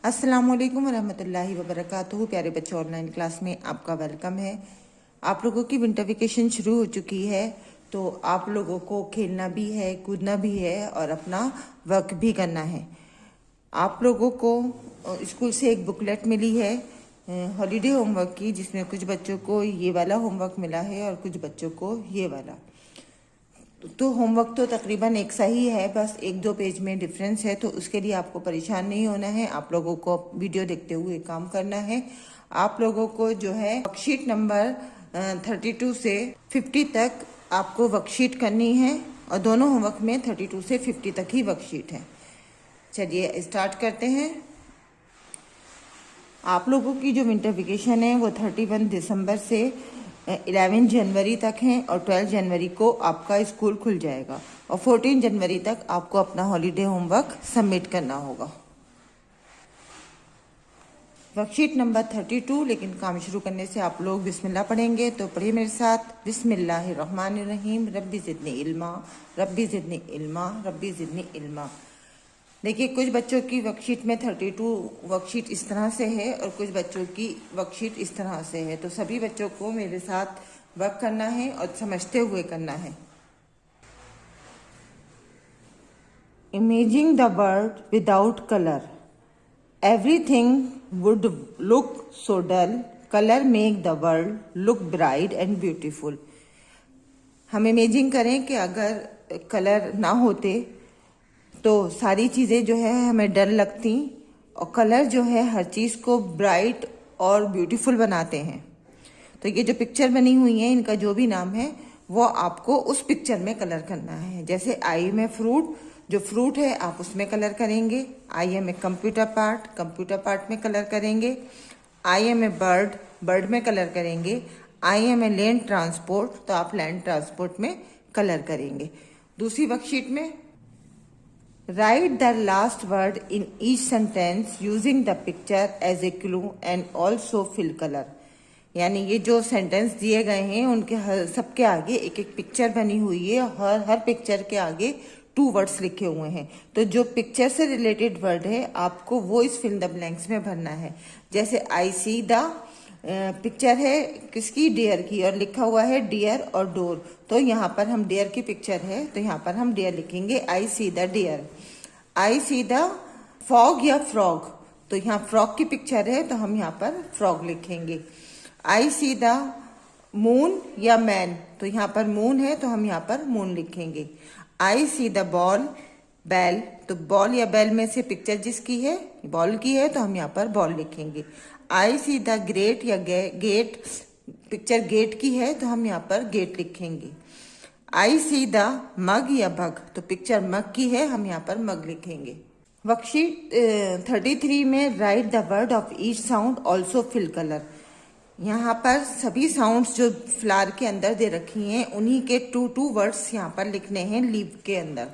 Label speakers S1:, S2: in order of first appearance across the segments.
S1: अस्सलामुअलैकुम वरहमतुल्लाहि वबरकातुहू। प्यारे बच्चों, ऑनलाइन क्लास में आपका वेलकम है। आप लोगों की विंटर वेकेशन शुरू हो चुकी है, तो आप लोगों को खेलना भी है, कूदना भी है और अपना वर्क भी करना है। आप लोगों को स्कूल से एक बुकलेट मिली है हॉलीडे होमवर्क की, जिसमें कुछ बच्चों को ये वाला होमवर्क मिला है और कुछ बच्चों को ये वाला। तो होमवर्क तो तकरीबन एक सा ही है, बस एक दो पेज में डिफरेंस है, तो उसके लिए आपको परेशान नहीं होना है। आप लोगों को वीडियो देखते हुए काम करना है। आप लोगों को जो है वर्कशीट नंबर 32 से 50 तक आपको वर्कशीट करनी है, और दोनों होमवर्क में 32 से 50 तक ही वर्कशीट है। चलिए स्टार्ट करते हैं। आप लोगों की जो विंटर वेकेशन है वो 31 दिसंबर से 11 जनवरी तक है, और 12 जनवरी को आपका स्कूल खुल जाएगा, और 14 जनवरी तक आपको अपना हॉलीडे होमवर्क सबमिट करना होगा। Worksheet number 32। लेकिन काम शुरू करने से आप लोग बिस्मिल्लाह पढ़ेंगे, तो पढ़िए मेरे साथ। बिस्मिल्लाहिर्रहमानिर्रहीम। रब्बी ज़िदनी इल्मा, रब्बी ज़िदनी इल्मा, रब्बी ज़िदनी इल्मा। देखिए, कुछ बच्चों की वर्कशीट में 32 वर्कशीट इस तरह से है और कुछ बच्चों की वर्कशीट इस तरह से है, तो सभी बच्चों को मेरे साथ वर्क करना है और समझते हुए करना है। Imaging the world without colour, everything would look so dull, colour make the world look bright and beautiful. हम इमेजिंग करें कि अगर कलर ना होते तो सारी चीज़ें जो है हमें डर लगती, और कलर जो है हर चीज़ को ब्राइट और ब्यूटीफुल बनाते हैं। तो ये जो पिक्चर बनी हुई है, इनका जो भी नाम है वो आपको उस पिक्चर में कलर करना है। जैसे आई में फ्रूट, जो फ्रूट है आप उसमें कलर करेंगे। I am a computer part में कलर करेंगे। I am a bird, bird में कलर करेंगे। I am a land transport, तो आप लैंड ट्रांसपोर्ट में कलर करेंगे। दूसरी वर्कशीट में write the last word in each sentence using the picture as a clue and also fill colour. यानी ये जो सेंटेंस दिए गए हैं उनके सबके आगे एक एक पिक्चर बनी हुई है, हर पिक्चर के आगे 2 वर्ड्स लिखे हुए हैं। तो जो पिक्चर से रिलेटेड वर्ड है आपको वो इस फिल द ब्लैंक्स में भरना है। जैसे आई सी द पिक्चर है किसकी, डियर की, और लिखा हुआ है डियर और डोर, तो यहाँ पर हम डियर की पिक्चर है तो यहाँ पर हम डियर लिखेंगे। I see the deer. I see the fog या फ्रॉग, तो यहाँ फ्रॉग की पिक्चर है तो हम यहाँ पर फ्रॉग लिखेंगे। आई सी द मून या मैन, तो यहाँ पर मून है तो हम यहाँ पर मून लिखेंगे। आई सी द बॉल, बैल, तो बॉल या बैल में से पिक्चर जिसकी है बॉल की है तो हम यहाँ पर बॉल लिखेंगे। आई सी द ग्रेट या गेट, पिक्चर गेट की है तो हम यहाँ पर गेट लिखेंगे। आई सी द मग या बग, तो पिक्चर मग की है हम यहाँ पर मग लिखेंगे। वर्कशीट 33 में write the word of each sound also fill colour. यहाँ पर सभी साउंड्स जो फ्लावर के अंदर दे रखी हैं उन्हीं के 2 वर्ड्स यहाँ पर लिखने हैं लीव के अंदर,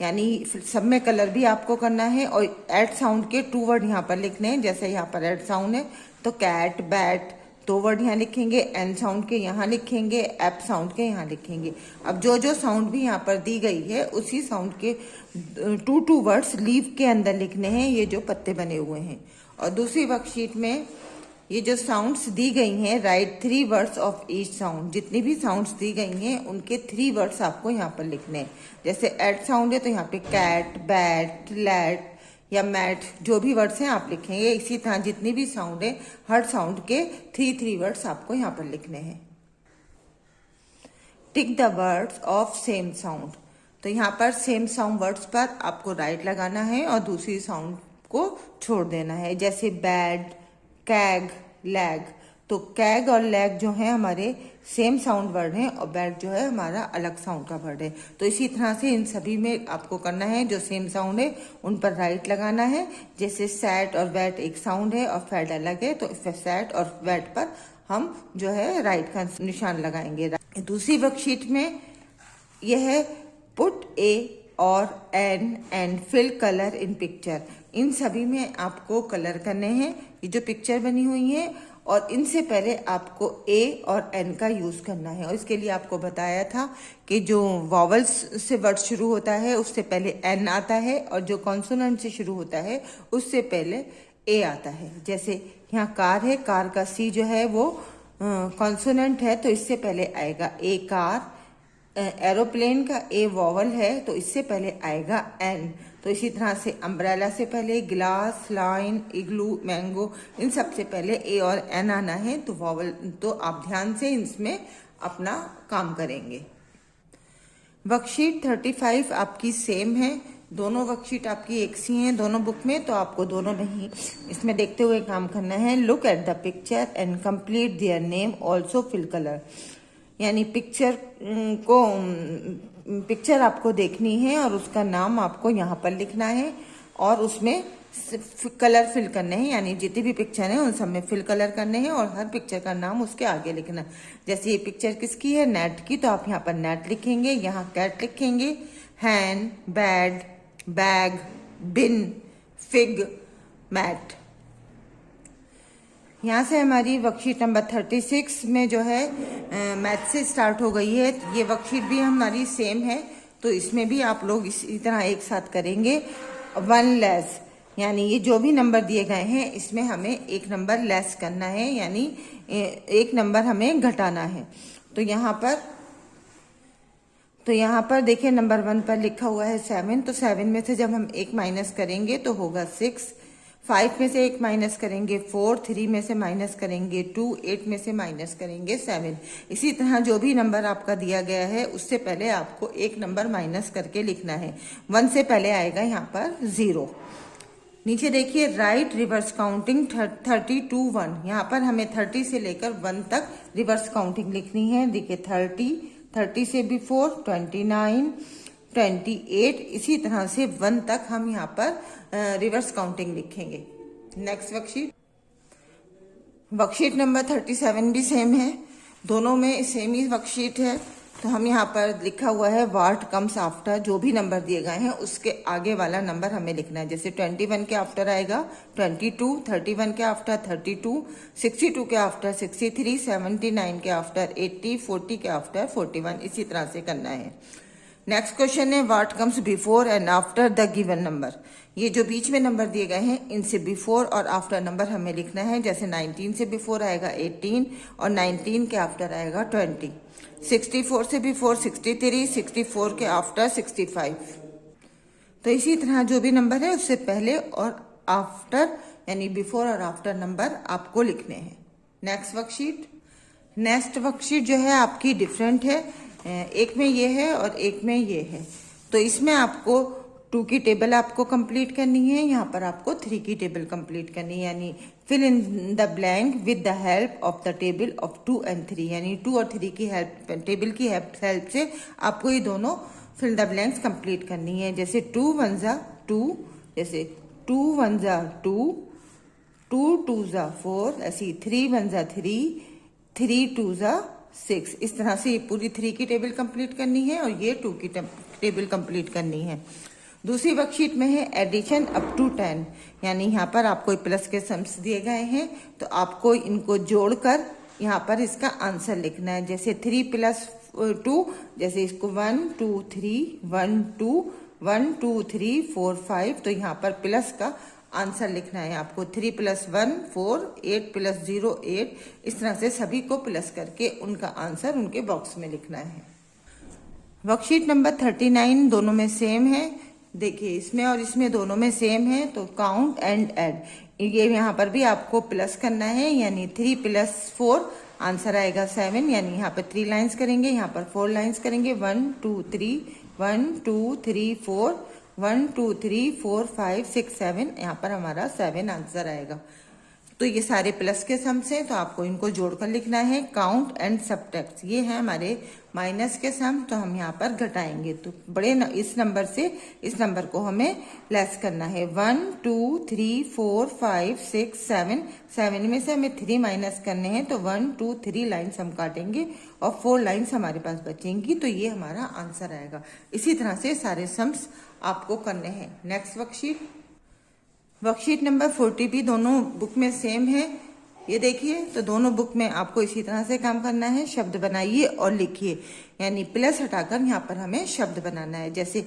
S1: यानी सब में कलर भी आपको करना है। और एट साउंड के 2 वर्ड यहाँ पर लिखने हैं। जैसे यहाँ पर एट साउंड है तो कैट, बैट, 2 वर्ड यहाँ लिखेंगे। एन साउंड के यहाँ लिखेंगे, एप साउंड के यहाँ लिखेंगे। अब जो जो साउंड भी यहाँ पर दी गई है उसी साउंड के 2 वर्ड्स लीव के अंदर लिखने हैं, ये जो पत्ते बने हुए हैं। और दूसरी वर्कशीट में ये जो साउंड्स दी गई हैं, right 3 words of each sound, जितनी भी साउंड्स दी गई हैं उनके 3 वर्ड्स आपको यहाँ पर लिखने हैं। जैसे एट साउंड है तो यहाँ पे कैट, बैट, लैट या मैट, जो भी वर्ड्स हैं आप लिखेंगे। इसी तरह जितनी भी साउंड है हर साउंड के 3 वर्ड्स आपको यहाँ पर लिखने हैं। Tick the words of same sound, तो यहाँ पर सेम साउंड वर्ड्स पर आपको राइट लगाना है और दूसरी साउंड को छोड़ देना है। जैसे बैड, कैग, लैग, तो कैग और लैग जो है हमारे सेम साउंड वर्ड हैं और बैड जो है हमारा अलग साउंड का वर्ड है। तो इसी तरह से इन सभी में आपको करना है, जो सेम साउंड है उन पर राइट लगाना है। जैसे सैट और वैट एक साउंड है और फैड अलग है, तो सैट और वैट पर हम जो है राइट का निशान लगाएंगे। दूसरी वर्कशीट में यह है पुट ए और an and fill colour in picture. इन सभी में आपको कलर करने हैं। ये जो पिक्चर बनी हुई है और इनसे पहले आपको ए और एन का यूज करना है, और इसके लिए आपको बताया था कि जो वॉवल्स से वर्ड शुरू होता है उससे पहले एन आता है, और जो कॉन्सोनेंट से शुरू होता है उससे पहले ए आता है। जैसे यहाँ कार है, कार का सी जो है वो कॉन्सोनेंट है, तो इससे पहले आएगा ए कार। एरोप्लेन का ए वॉवल है, तो इससे पहले आएगा एन। तो इसी तरह से अम्ब्रेला से पहले ग्लास, लाइन, इग्लू, मैंगो, इन सब से पहले ए और एन आना है। तो वॉवल, तो आप ध्यान से इसमें अपना काम करेंगे। वर्कशीट 35 आपकी सेम है, दोनों वर्कशीट आपकी एक सी हैं दोनों बुक में, तो आपको दोनों में ही इसमें देखते हुए काम करना है। Look at the picture and complete their name, also fill colour. यानी पिक्चर आपको देखनी है और उसका नाम आपको यहाँ पर लिखना है और उसमें कलर फिल करने हैं। यानी जितनी भी पिक्चर है उन सब में फिल कलर करने हैं और हर पिक्चर का नाम उसके आगे लिखना है। जैसे ये पिक्चर किसकी है, नेट की, तो आप यहाँ पर नेट लिखेंगे, यहाँ कैट लिखेंगे, हैन, बैड, बैग, बिन, फिग, मैट। यहाँ से हमारी वर्कशीट नंबर 36 में जो है मैथ से स्टार्ट हो गई है। ये वर्कशीट भी हमारी सेम है, तो इसमें भी आप लोग इसी तरह एक साथ करेंगे। वन लेस, यानी ये जो भी नंबर दिए गए हैं इसमें हमें एक नंबर लेस करना है, यानी एक नंबर हमें घटाना है। तो यहाँ पर देखिए नंबर 1 पर लिखा हुआ है 7, तो 7 में से जब हम एक माइनस करेंगे तो होगा 6। 5 में से एक माइनस करेंगे 4, 3 में से माइनस करेंगे 2, 8 में से माइनस करेंगे 7। इसी तरह जो भी नंबर आपका दिया गया है उससे पहले आपको एक नंबर माइनस करके लिखना है। 1 से पहले आएगा यहाँ पर 0। नीचे देखिए राइट रिवर्स काउंटिंग 30 to 1। यहाँ पर हमें 30 से लेकर 1 तक रिवर्स काउंटिंग लिखनी है। देखिए 30 से बिफोर 29, 28, इसी तरह से 1 तक हम यहाँ पर रिवर्स काउंटिंग लिखेंगे। नेक्स्ट वर्कशीट नंबर 37 भी सेम है, दोनों में सेम ही वर्कशीट है। तो हम यहाँ पर लिखा हुआ है व्हाट कम्स आफ्टर, जो भी नंबर दिए गए हैं उसके आगे वाला नंबर हमें लिखना है। जैसे 21 के आफ्टर आएगा 22, 31 के आफ्टर 32, 62 के आफ्टर 63, 79 के आफ्टर 80, 40 के आफ्टर 41, इसी तरह से करना है। नेक्स्ट क्वेश्चन है what comes before and after the given number. ये जो बीच में नंबर दिए गए हैं इनसे बिफोर और आफ्टर नंबर हमें लिखना है। जैसे 19 से बिफोर आएगा 18 और 19 के आफ्टर आएगा 20। 64 से बिफोर 63, 64 के आफ्टर 65। तो इसी तरह जो भी नंबर है उससे पहले और आफ्टर, यानी बिफोर और आफ्टर नंबर आपको लिखने हैं। नेक्स्ट वर्कशीट जो है आपकी डिफरेंट है, एक में ये है और एक में ये है। तो इसमें आपको 2 की टेबल आपको कंप्लीट करनी है, यहाँ पर आपको 3 की टेबल कंप्लीट करनी है। यानी fill in the blank with the help of the table of 2 and 3, यानी 2 और 3 की हेल्प, टेबल की हेल्प से आपको ये दोनों फिल द ब्लैंक्स कंप्लीट करनी है। जैसे 2 1 जा 2, जैसे 2 1 जा 2, 2 2 जा 4, ऐसी 3 1 जा 3, 3 2 जा 6। इस तरह से ये पूरी 3 की टेबल कंप्लीट करनी है और ये 2 की टेबल कंप्लीट करनी है। दूसरी वर्कशीट में है एडिशन अप टू 10, यानी यहाँ पर आपको प्लस के सम्स दिए गए हैं, तो आपको इनको जोड़कर यहाँ पर इसका आंसर लिखना है। जैसे 3 + 2, जैसे इसको 1 2 3 1 2 1 2 3 4 5, तो यहाँ पर प्लस का आंसर लिखना है आपको। 3 + 1 4, 8 + 0 8, इस तरह से सभी को प्लस करके उनका आंसर उनके बॉक्स में लिखना है। वर्कशीट नंबर 39 दोनों में सेम है। देखिए इसमें और इसमें दोनों में सेम है, तो काउंट एंड ऐड, ये यहाँ पर भी आपको प्लस करना है। यानी 3 + 4 आंसर आएगा 7, यानी यहाँ पर 3 लाइन्स करेंगे, यहाँ पर 4 लाइन्स करेंगे। 1 2 3 1 2 3 4 1 2 3 4 5 6 7, यहाँ पर हमारा 7 आंसर आएगा। तो ये सारे प्लस के सम्स हैं, तो आपको इनको जोड़कर लिखना है। काउंट एंड सबट्रैक्ट, ये है हमारे माइनस के सम, तो हम यहाँ पर घटाएंगे। तो इस नंबर से इस नंबर को हमें लेस करना है। 1 2 3 4 5 6 7, 7 में से हमें 3 माइनस करने हैं, तो 1 2 3 लाइन्स हम काटेंगे और 4 लाइन्स हमारे पास बचेंगी, तो ये हमारा आंसर आएगा। इसी तरह से सारे सम्स आपको करने हैं। नेक्स्ट वर्कशीट नंबर 40 भी दोनों बुक में सेम है। ये देखिए, तो दोनों बुक में आपको इसी तरह से काम करना है। शब्द बनाइए और लिखिए, यानी प्लस हटाकर यहाँ पर हमें शब्द बनाना है। जैसे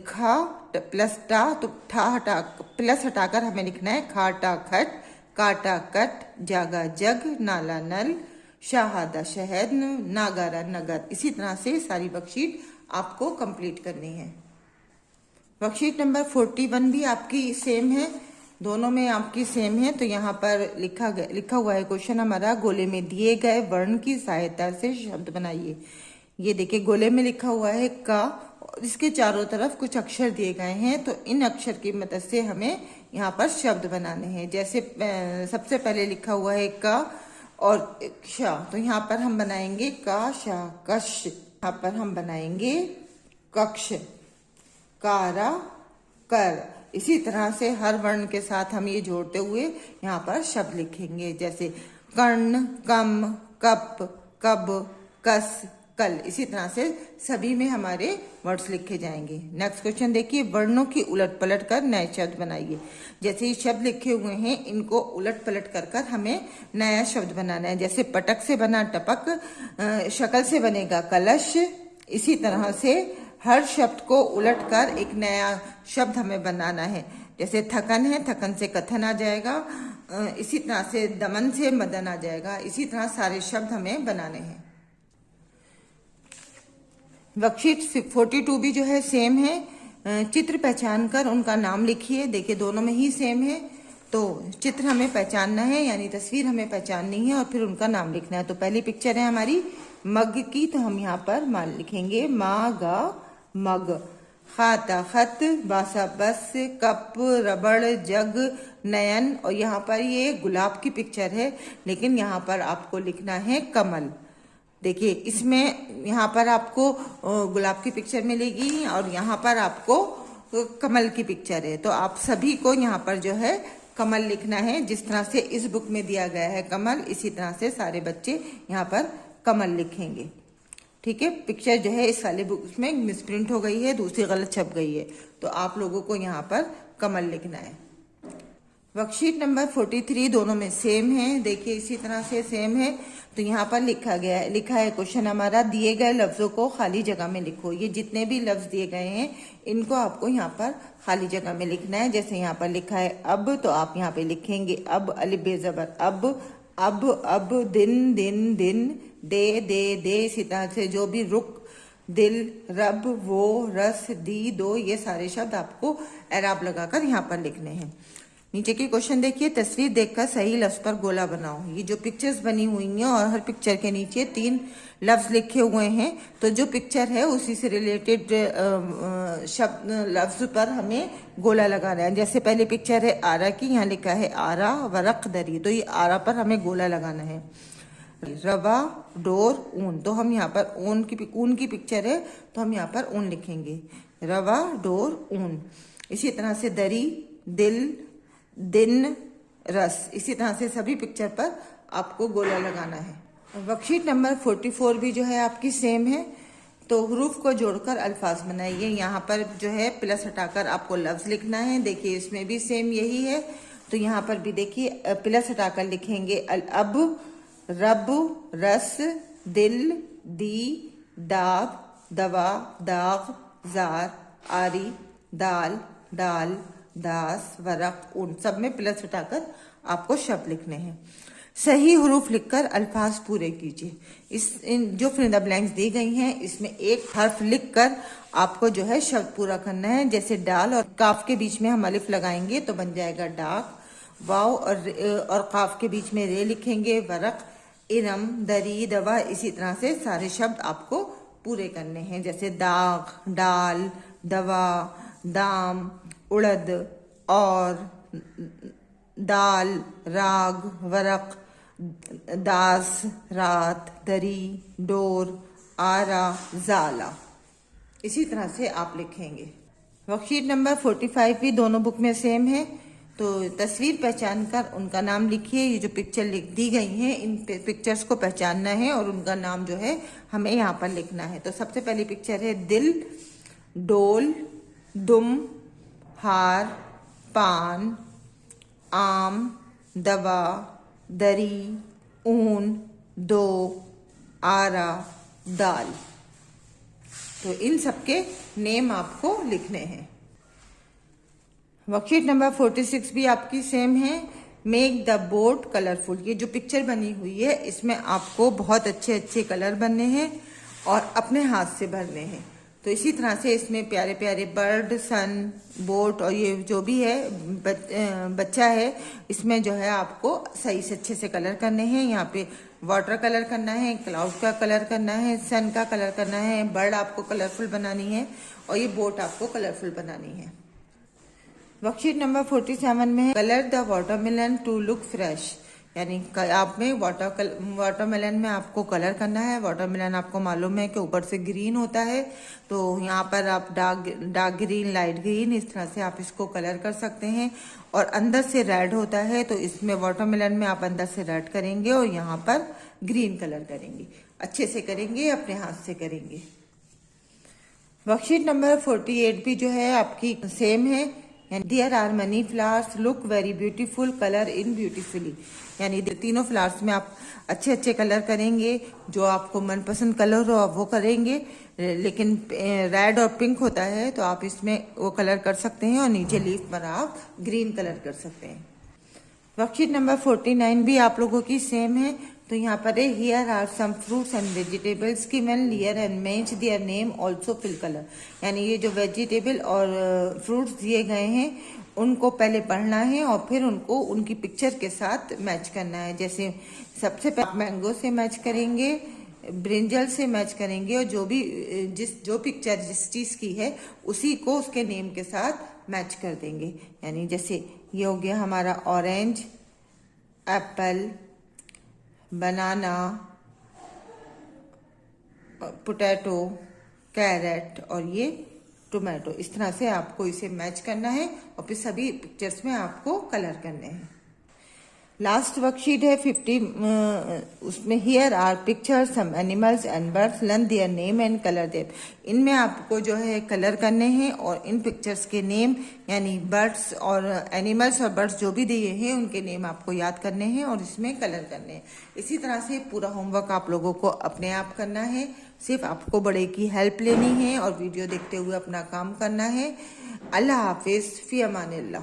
S1: खा प्लस टा, तो ठा हटा प्लस हटाकर हमें लिखना है खाटा खट, काटा कट, जागा जग, नाला नल, शाहादा शहद, नागारा नगर। इसी तरह से सारी वर्कशीट आपको कंप्लीट करनी है। वर्कशीट नंबर 41 भी आपकी सेम है, दोनों में आपकी सेम है। तो यहाँ पर लिखा हुआ है क्वेश्चन हमारा, गोले में दिए गए वर्ण की सहायता से शब्द बनाइए। ये देखिए, गोले में लिखा हुआ है का, इसके चारों तरफ कुछ अक्षर दिए गए हैं, तो इन अक्षर की मदद से हमें यहाँ पर शब्द बनाने हैं। जैसे सबसे पहले लिखा हुआ है का और श, तो यहाँ पर हम बनाएंगे का शा कश। यहाँ पर हम बनाएंगे कक्ष, कारा कर। इसी तरह से हर वर्ण के साथ हम ये जोड़ते हुए यहाँ पर शब्द लिखेंगे। जैसे कर्ण, कम, कप, कब, कस, कल। इसी तरह से सभी में हमारे वर्ड्स लिखे जाएंगे। नेक्स्ट क्वेश्चन देखिए, वर्णों की उलट पलट कर नए शब्द बनाइए। जैसे ये शब्द लिखे हुए हैं, इनको उलट पलट कर कर हमें नया शब्द बनाना है। जैसे पटक से बना टपक, शकल से बनेगा कलश। इसी तरह से हर शब्द को उलट कर एक नया शब्द हमें बनाना है। जैसे थकन है, थकन से कथन आ जाएगा। इसी तरह से दमन से मदन आ जाएगा। इसी तरह सारे शब्द हमें बनाने हैं। वर्कशीट 42 भी जो है सेम है। चित्र पहचान कर उनका नाम लिखिए। देखिए, दोनों में ही सेम है। तो चित्र हमें पहचानना है, यानी तस्वीर हमें पहचाननी है और फिर उनका नाम लिखना है। तो पहली पिक्चर है हमारी मग की, तो हम यहाँ पर मान लिखेंगे मा गा मग। खाता खत, बासा बस, कप, रबड़, जग, नयन। और यहाँ पर ये गुलाब की पिक्चर है, लेकिन यहाँ पर आपको लिखना है कमल। देखिए, इसमें यहाँ पर आपको गुलाब की पिक्चर मिलेगी और यहाँ पर आपको कमल की पिक्चर है। तो आप सभी को यहाँ पर जो है कमल लिखना है। जिस तरह से इस बुक में दिया गया है कमल, इसी तरह से सारे बच्चे यहाँ पर कमल लिखेंगे। ठीक है, पिक्चर जो है इस वाले बुक में मिसप्रिंट हो गई है, दूसरी गलत छप गई है, तो आप लोगों को यहाँ पर कमल लिखना है। वर्कशीट नंबर 43 दोनों में सेम है। देखिए, इसी तरह से सेम है। तो यहाँ पर लिखा है क्वेश्चन हमारा, दिए गए लफ्जों को खाली जगह में लिखो। ये जितने भी लफ्ज दिए गए हैं, इनको आपको यहाँ पर खाली जगह में लिखना है। जैसे यहाँ पर लिखा है अब, तो आप यहाँ पे लिखेंगे अब, अलिफ बे ज़बर अब, अब, दिन, दिन, दिन, दे। इसी तरह से जो भी रुक, दिल, रब, वो, रस, दी, दो, ये सारे शब्द आपको एराब लगाकर यहाँ पर लिखने हैं। नीचे की क्वेश्चन देखिए, तस्वीर देखकर सही लफ्ज पर गोला बनाओ। ये जो पिक्चर्स बनी हुई हैं और हर पिक्चर के नीचे 3 लफ्ज लिखे हुए हैं, तो जो पिक्चर है उसी से रिलेटेड शब्द लफ्ज पर हमें गोला लगाना है। जैसे पहली पिक्चर है आरा की, यहाँ लिखा है आरा वरक दरी, तो ये आरा पर हमें गोला लगाना है। रवा, डोर, ऊन, तो हम यहाँ पर ऊन की पिक्चर है, तो हम यहाँ पर ऊन लिखेंगे, रवा, डोर, ऊन। इसी तरह से दरी, दिल, दिन, रस। इसी तरह से सभी पिक्चर पर आपको गोला लगाना है। वर्कशीट नंबर 44 भी जो है आपकी सेम है। तो हरूफ को जोड़कर अल्फाज बनाइए। यहाँ पर जो है प्लस हटाकर आपको लफ्ज लिखना है। देखिए, इसमें भी सेम यही है। तो यहाँ पर भी देखिए, प्लस हटाकर लिखेंगे अब, रब, रस, दिल, दी, दाब, दवा, दाग, जार, आरी, दाल, डाल, दास, वरक, उन। सब में प्लस हटाकर आपको शब्द लिखने हैं। सही हरूफ लिखकर अल्फाज पूरे कीजिए। जो फिर द ब्लैंक्स दी गई हैं, इसमें एक हर्फ लिखकर आपको जो है शब्द पूरा करना है। जैसे डाल और काफ के बीच में हम अलिफ लगाएंगे तो बन जाएगा डाक। वाव और काफ के बीच में रे लिखेंगे, वरक, इरम, दरी, दवा। इसी तरह से सारे शब्द आपको पूरे करने हैं। जैसे दाग, डाल, दवा, दाम, उड़द, और दाल, राग, वरक, दास, रात, दरी, डोर, आरा, जाला। इसी तरह से आप लिखेंगे। वर्कशीट नंबर 45 भी दोनों बुक में सेम है। तो तस्वीर पहचान कर उनका नाम लिखिए। ये जो पिक्चर लिख दी गई हैं, इन पिक्चर्स को पहचानना है और उनका नाम जो है हमें यहाँ पर लिखना है। तो सबसे पहली पिक्चर है दिल, डोल, दुम, हार, पान, आम, दवा, दरी, ऊन, दो, आरा, दाल। तो इन सबके नेम आपको लिखने हैं। वर्कशीट नंबर 46 भी आपकी सेम है। Make the board colourful. ये जो पिक्चर बनी हुई है इसमें आपको बहुत अच्छे अच्छे कलर बनने हैं और अपने हाथ से भरने हैं। तो इसी तरह से इसमें प्यारे प्यारे बर्ड, सन, बोट और ये जो भी है बच्चा है, इसमें जो है आपको सही से अच्छे से कलर करने हैं। यहाँ पे वाटर कलर करना है, क्लाउड का कलर करना है, सन का कलर करना है, बर्ड आपको कलरफुल बनानी है और ये बोट आपको कलरफुल बनानी है। वर्कशीट नंबर 47 में है colour the watermelon to look fresh. यानी आप में वाटरमेलन में आपको कलर करना है। वाटरमेलन आपको मालूम है कि ऊपर से ग्रीन होता है, तो यहाँ पर आप डार्क ग्रीन, लाइट ग्रीन, इस तरह से आप इसको कलर कर सकते हैं। और अंदर से रेड होता है, तो इसमें वाटरमेलन में आप अंदर से रेड करेंगे और यहाँ पर ग्रीन कलर करेंगे। अच्छे से करेंगे, अपने हाथ से करेंगे। वर्कशीट नंबर 48 भी जो है आपकी सेम है। There are many flowers look very beautiful colour in beautifully. यानी तीनों फ्लावर्स में आप अच्छे अच्छे कलर करेंगे, जो आपको मनपसंद कलर हो आप वो करेंगे। लेकिन रेड और पिंक होता है तो आप इसमें वो कलर कर सकते हैं और नीचे लीफ पर आप ग्रीन कलर कर सकते हैं। वर्कशीट नंबर 49 भी आप लोगों की सेम है। तो यहाँ पर है here are some fruits and vegetables की मैन लियर and match their name also fill colour. यानी ये जो वेजिटेबल और फ्रूट्स दिए गए हैं उनको पहले पढ़ना है और फिर उनको उनकी पिक्चर के साथ मैच करना है। जैसे सबसे पहले मैंगो से मैच करेंगे, ब्रिंजल से मैच करेंगे और जो पिक्चर जिस चीज की है उसी को उसके नेम के साथ मैच कर देंगे। यानी जैसे ये हो गया हमारा ऑरेंज, एप्पल, बनाना, पोटैटो, कैरेट और ये टोमेटो। इस तरह से आपको इसे मैच करना है और फिर सभी पिक्चर्स में आपको कलर करने हैं। लास्ट वर्कशीट है 50। उसमें here are pictures some animals and birds learn their name and colour them. इनमें आपको जो है कलर करने हैं और इन पिक्चर्स के नेम यानी बर्ड्स और एनिमल्स और बर्ड्स जो भी दिए हैं उनके नेम आपको याद करने हैं और इसमें कलर करने हैं। इसी तरह से पूरा होमवर्क आप लोगों को अपने आप करना है। सिर्फ आपको बड़े की हेल्प लेनी है और वीडियो देखते हुए अपना काम करना है। अल्लाह हाफिज, फी अमानिल्लाह।